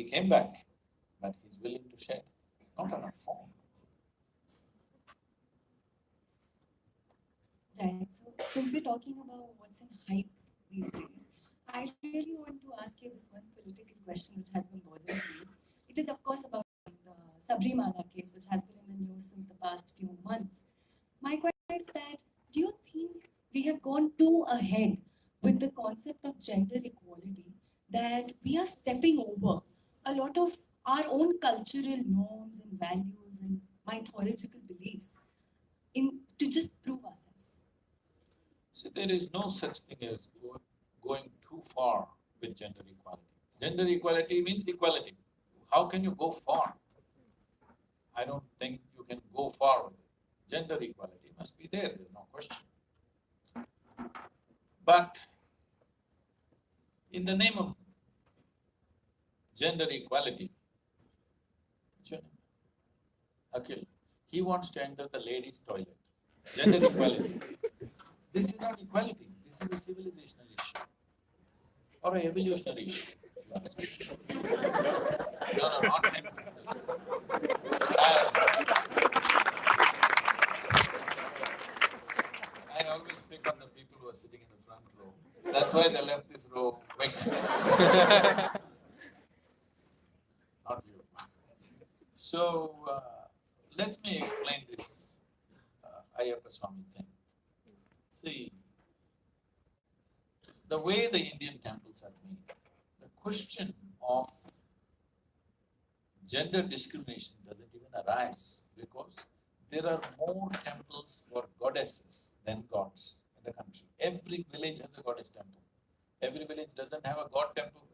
He came back, but he's willing to share, not on a phone. Right. So since we're talking about what's in hype these days, I really want to ask you this one political question which has been bothering me. It is of course about the Sabrimala case, which has been in the news since the past few months. My question is that do you think we have gone too ahead with the concept of gender equality that we are stepping over a lot of our own cultural norms and values and mythological beliefs in to just prove ourselves? So there is no such thing as going too far with gender equality. Gender equality means equality. How can you go far? I don't think you can go far with it. Gender equality must be there, there's no question. But in the name of gender equality, Akhil, he wants to enter the ladies' toilet. Gender equality. This is not equality, this is a civilizational issue or an evolutionary issue. No, not mental. I always pick on the people who are sitting in the front row. That's why they left this row vacant. Not you. So, let me explain this Ayyappa Swami thing. See, the way the Indian temples are made, the question of gender discrimination doesn't even arise because there are more temples for goddesses than gods in the country. Every village has a goddess temple. Every village doesn't have a god temple.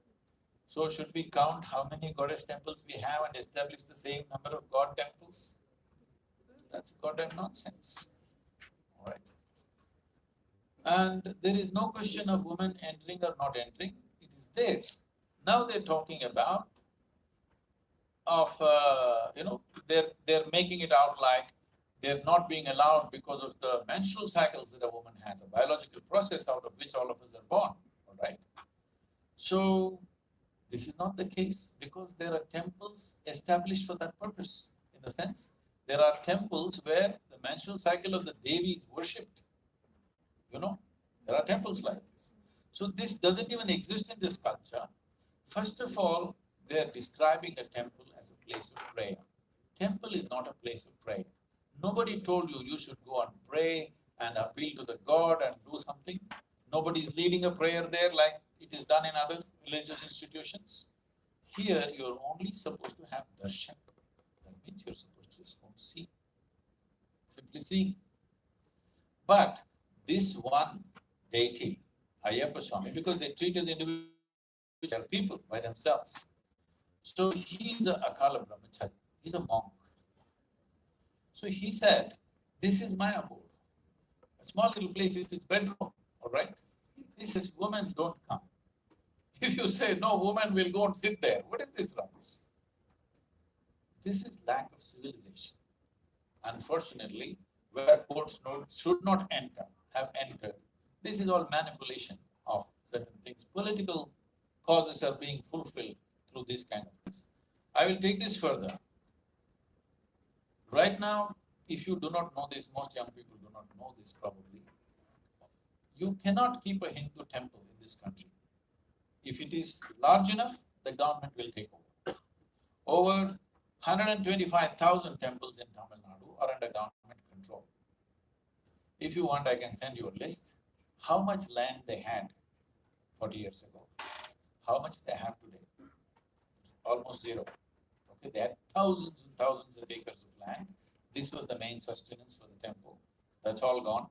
So should we count how many goddess temples we have and establish the same number of god temples? That's goddamn nonsense, all right? And there is no question of women entering or not entering, it is there. Now they're talking about they're making it out like they're not being allowed because of the menstrual cycles that a woman has, a biological process out of which all of us are born, all right? So, this is not the case because there are temples established for that purpose. In the sense, there are temples where the menstrual cycle of the Devi is worshipped. There are temples like this. So this doesn't even exist in this culture. First of all, they are describing a temple as a place of prayer. Temple is not a place of prayer. Nobody told you you should go and pray and appeal to the god and do something. Nobody is leading a prayer there like it is done in other religious institutions. Here, you're only supposed to have darshan. That means you're supposed to just go and see, simply see. But this one deity, Ayyappa Swami, because they treat as individual people by themselves. So he's a Akala Brahmachari, he's a monk. So he said, this is my abode. A small little place is his bedroom, all right? He says, women don't come. If you say, no, women will go and sit there, what is this rubbish? This is lack of civilization. Unfortunately, where courts should not enter, have entered, this is all manipulation of certain things. Political causes are being fulfilled through these kind of things. I will take this further. Right now, if you do not know this, most young people do not know this probably, you cannot keep a Hindu temple in this country. If it is large enough, the government will take over. Over 125,000 temples in Tamil Nadu are under government control. If you want, I can send you a list. How much land they had 40 years ago, how much they have today? Almost zero. Okay, they had thousands and thousands of acres of land. This was the main sustenance for the temple. That's all gone.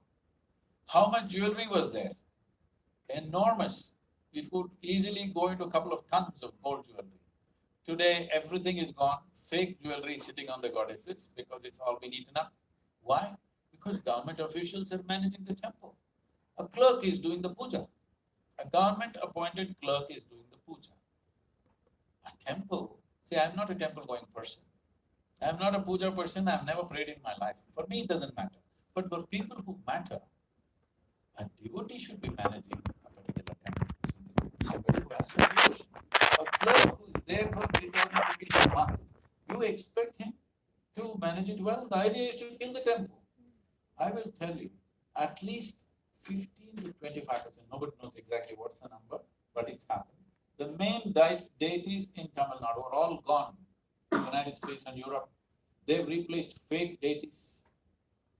How much jewelry was there? Enormous. It could easily go into a couple of tons of gold jewelry. Today, everything is gone. Fake jewelry sitting on the goddesses because it's all been eaten up. Why? Because government officials are managing the temple. A clerk is doing the puja. A government-appointed clerk is doing the puja. A temple, see, I'm not a temple-going person. I'm not a puja person, I've never prayed in my life. For me, it doesn't matter. But for people who matter, a devotee should be managing a particular temple. Somebody who has some devotion. A clerk who is there for 3,000 rupees a month. You expect him to manage it well? The idea is to kill the temple. I will tell you, at least 15 to 25%, nobody knows exactly what's the number, but it's happened. The main deities in Tamil Nadu are all gone. In the United States and Europe, they've replaced fake deities.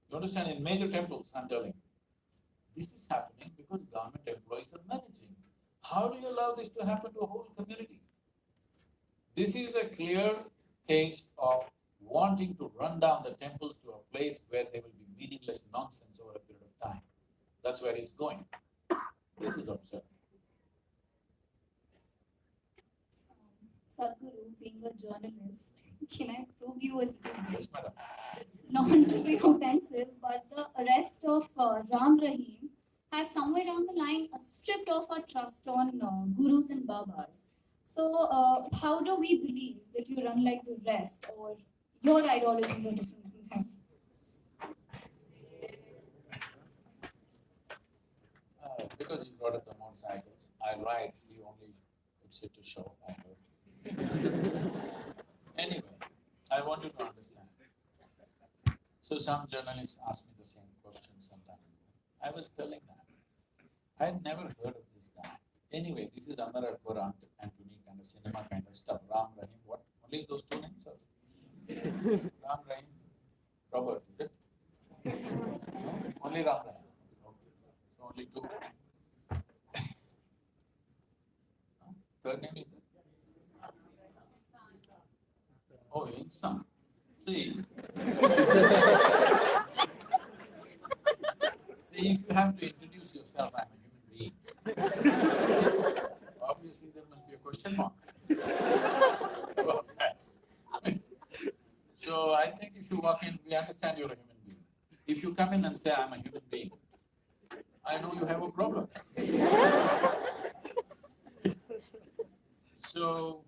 You understand? In major temples, I'm telling you. This is happening because government employees are managing. How do you allow this to happen to a whole community? This is a clear case of wanting to run down the temples to a place where there will be meaningless nonsense over a period of time. That's where it's going. This is absurd. Sadhguru, being a journalist, can I probe you a little bit? Yes, madam. Not to be offensive, but the arrest of Ram Rahim has somewhere down the line stripped off our trust on gurus and babas. So, how do we believe that you run like the rest, or your ideologies are different from them? Because you brought up the motorcycles, I ride, he only puts it to show, I heard. Anyway, I want you to understand. So some journalists ask me the same question sometimes. I was telling them, I had never heard of this guy. Anyway, this is Amar Akbar Antony kind of cinema kind of stuff. Ram Rahim, what? Only those two names? Ram Rahim, Robert, is it? Only Ram Rahim. Okay, so only two. Third name is that? Oh, Insan. See, if you have to introduce yourself, I'm a human being. Obviously, there must be a question mark about that. So I think if you walk in, we understand you're a human being. If you come in and say, I'm a human being, I know you have a problem. So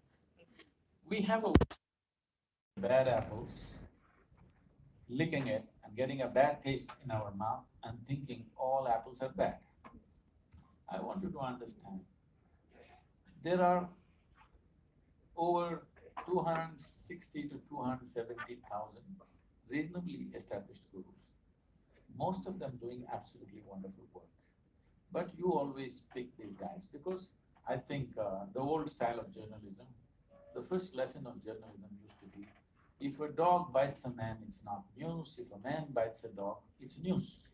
we have a bad apples, licking it and getting a bad taste in our mouth and thinking all apples are bad. I want you to understand, there are over 260 to 270,000 reasonably established gurus, most of them doing absolutely wonderful work. But you always pick these guys because I think the old style of journalism, the first lesson of journalism used to be, if a dog bites a man, it's not news. If a man bites a dog, it's news.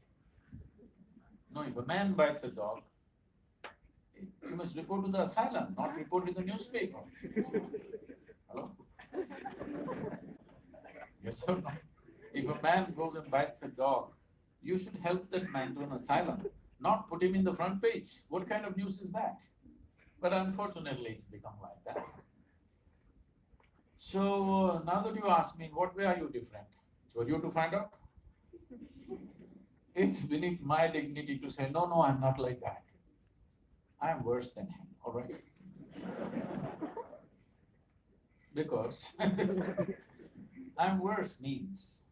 No, if a man bites a dog, you must report to the asylum, not report to the newspaper. Hello? Yes or no? If a man goes and bites a dog, you should help that man to an asylum, not put him in the front page. What kind of news is that? But unfortunately, it's become like that. So now that you ask me, in what way are you different? It's for you to find out. It's beneath my dignity to say, no, I'm not like that. I'm worse than him, all right? Because I'm worse means,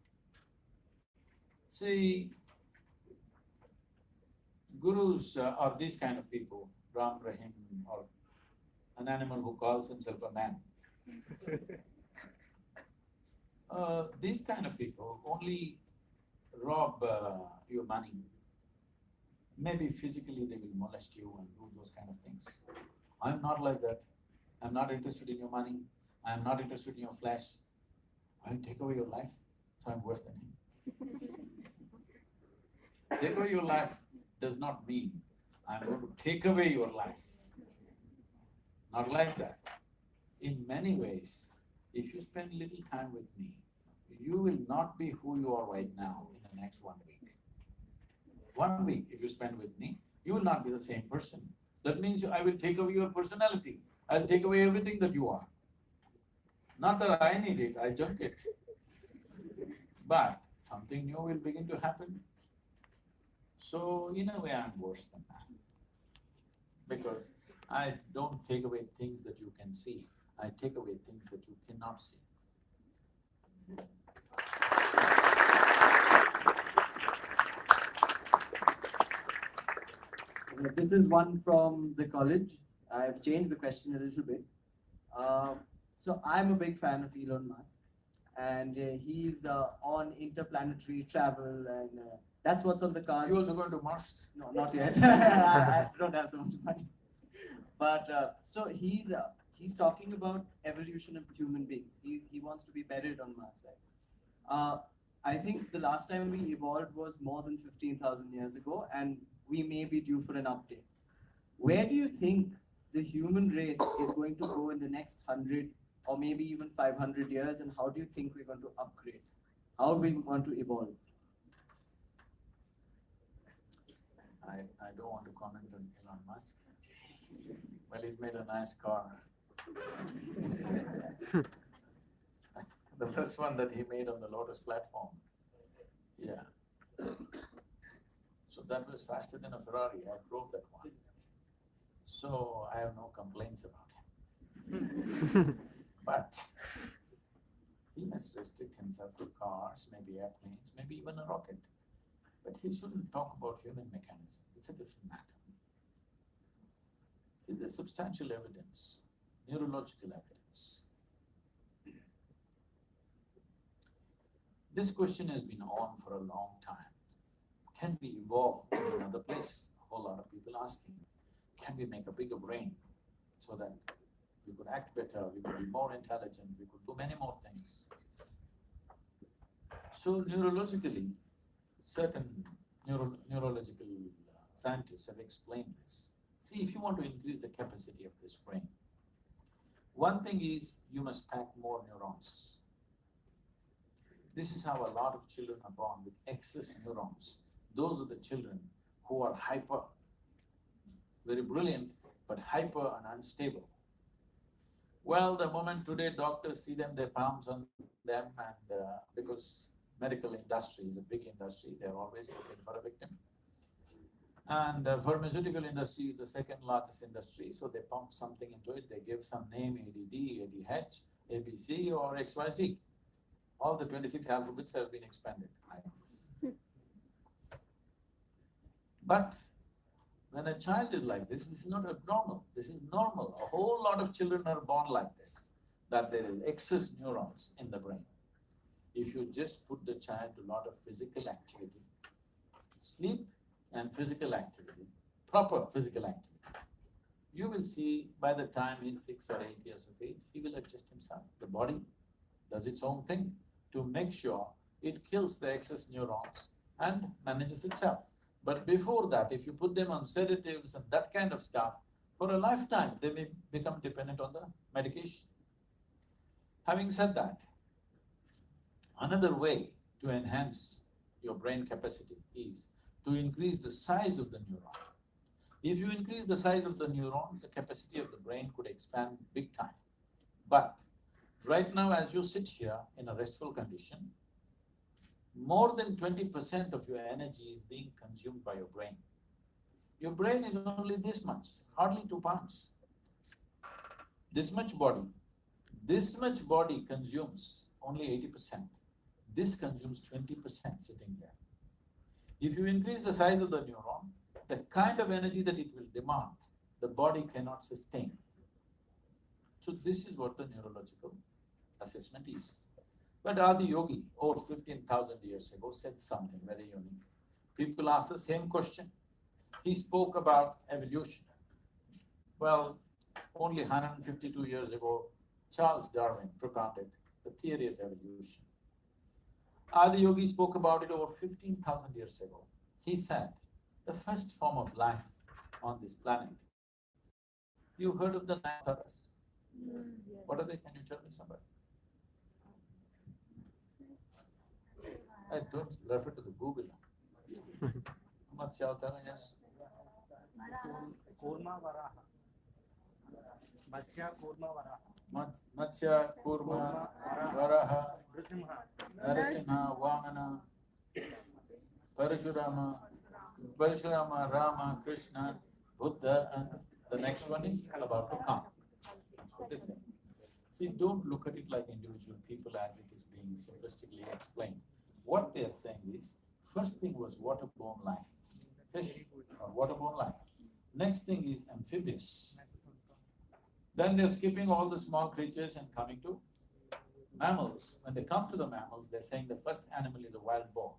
see, gurus are these kind of people, Ram Rahim, or an animal who calls himself a man. These kind of people only rob your money. Maybe physically they will molest you and do those kind of things. I'm not like that. I'm not interested in your money. I'm not interested in your flesh. I'll take away your life, so I'm worse than him. Take away your life does not mean I'm going to take away your life. Not like that. In many ways, if you spend little time with me, you will not be who you are right now in the next 1 week. 1 week, if you spend with me, you will not be the same person. That means I will take away your personality. I'll take away everything that you are. Not that I need it, I junk it. But something new will begin to happen. So in a way, I'm worse than that. Because I don't take away things that you can see. I take away things that you cannot see. This is one from the college. I've changed the question a little bit. So I'm a big fan of Elon Musk, and he's on interplanetary travel, and that's what's on the card. You also going to Mars? No, not yet. I don't have so much money. But so he's talking about evolution of human beings. He wants to be buried on Mars, right? I think the last time we evolved was more than 15,000 years ago, and we may be due for an update. Where do you think the human race is going to go in the next 100 or maybe even 500 years, and how do you think we're going to upgrade? How are we going to evolve? I don't want to comment on Elon Musk. Well, he's made a nice car. The first one that he made on the Lotus platform. Yeah. So that was faster than a Ferrari. I drove that one. So I have no complaints about him. But he must restrict himself to cars, maybe airplanes, maybe even a rocket. But he shouldn't talk about human mechanism. It's a different matter. See, there's substantial evidence, neurological evidence. This question has been on for a long time. Can we evolve to another place? A whole lot of people asking. Can we make a bigger brain so that we could act better, we could be more intelligent, we could do many more things? So neurologically, certain neurological scientists have explained this. See, if you want to increase the capacity of this brain, one thing is you must pack more neurons. This is how a lot of children are born with excess neurons. Those are the children who are hyper, very brilliant, but hyper and unstable. Well, the moment today doctors see them, they pounce on them, and because medical industry is a big industry, they're always looking for a victim. And pharmaceutical industry is the second largest industry, so they pump something into it, they give some name, ADD, ADH, ABC or XYZ. All the 26 alphabets have been expanded like this. But when a child is like this is not abnormal, this is normal. A whole lot of children are born like this, that there is excess neurons in the brain. If you just put the child to a lot of physical activity, sleep and physical activity, proper physical activity, you will see by the time he's 6 or 8 years of age, he will adjust himself. The body does its own thing to make sure it kills the excess neurons and manages itself. But before that, if you put them on sedatives and that kind of stuff, for a lifetime, they may become dependent on the medication. Having said that, another way to enhance your brain capacity is to increase the size of the neuron. If you increase the size of the neuron, the capacity of the brain could expand big time. But right now, as you sit here in a restful condition, more than 20% of your energy is being consumed by your brain. Your brain is only this much, hardly 2 pounds. This much body consumes only 80%. This consumes 20% sitting here. If you increase the size of the neuron, the kind of energy that it will demand, the body cannot sustain. So this is what the neurological assessment is. But Adi Yogi, over 15,000 years ago, said something very unique. People ask the same question. He spoke about evolution. Well, only 152 years ago, Charles Darwin propounded the theory of evolution. Adi Yogi spoke about it over 15,000 years ago. He said, the first form of life on this planet. You heard of the 9 Taras? What are they? Can you tell me somebody? I don't refer to the Google. Matsya Avtara, yes? Kurma Varaha. Matsya Kurma Varaha. Matsya, Kurma, Varaha, Nrsimha. Narasimha, Vamana, Parashurama, Rama, Krishna, Buddha, and the next one is about to come. That's what they say. See, don't look at it like individual people as it is being simplistically explained. What they are saying is, first thing was waterborne life, fish or waterborne life. Next thing is amphibious. Then they're skipping all the small creatures and coming to mammals. When they come to the mammals, they're saying the first animal is a wild boar.